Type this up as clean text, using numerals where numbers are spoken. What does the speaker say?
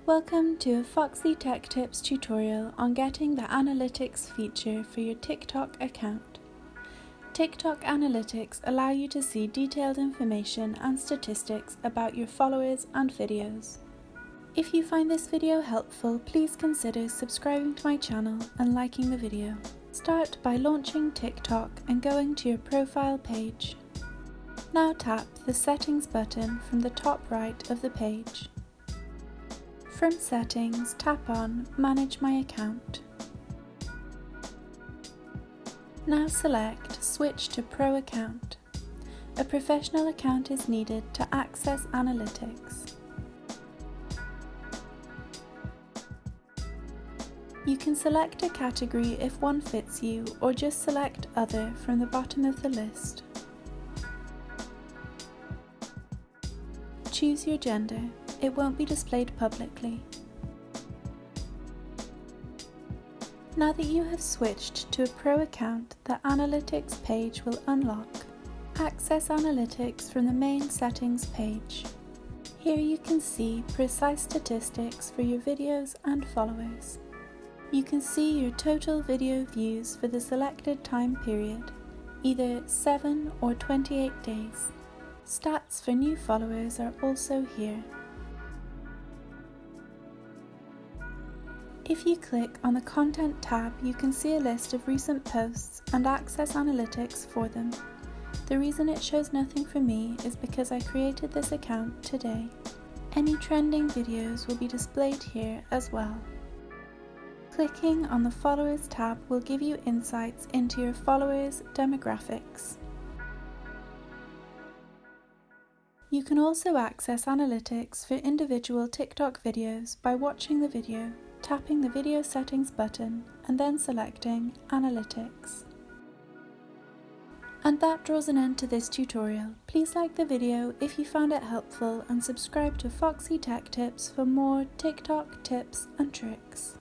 Welcome to a Foxy Tech Tips tutorial on getting the analytics feature for your TikTok account. TikTok analytics allow you to see detailed information and statistics about your followers and videos. If you find this video helpful, please consider subscribing to my channel and liking the video. Start by launching TikTok and going to your profile page. Now tap the Settings button from the top right of the page. From Settings, tap on Manage My Account. Now select Switch to Pro Account. A professional account is needed to access analytics. You can select a category if one fits you, or just select Other from the bottom of the list. Choose your gender. It won't be displayed publicly. Now that you have switched to a pro account, the analytics page will unlock. Access analytics from the main settings page. Here you can see precise statistics for your videos and followers. You can see your total video views for the selected time period, either 7 or 28 days. Stats for new followers are also here. If you click on the Content tab, you can see a list of recent posts and access analytics for them. The reason it shows nothing for me is because I created this account today. Any trending videos will be displayed here as well. Clicking on the Followers tab will give you insights into your followers' demographics. You can also access analytics for individual TikTok videos by watching the video, tapping the Video Settings button, and then selecting Analytics. And that draws an end to this tutorial. Please like the video if you found it helpful and subscribe to Foxy Tech Tips for more TikTok tips and tricks.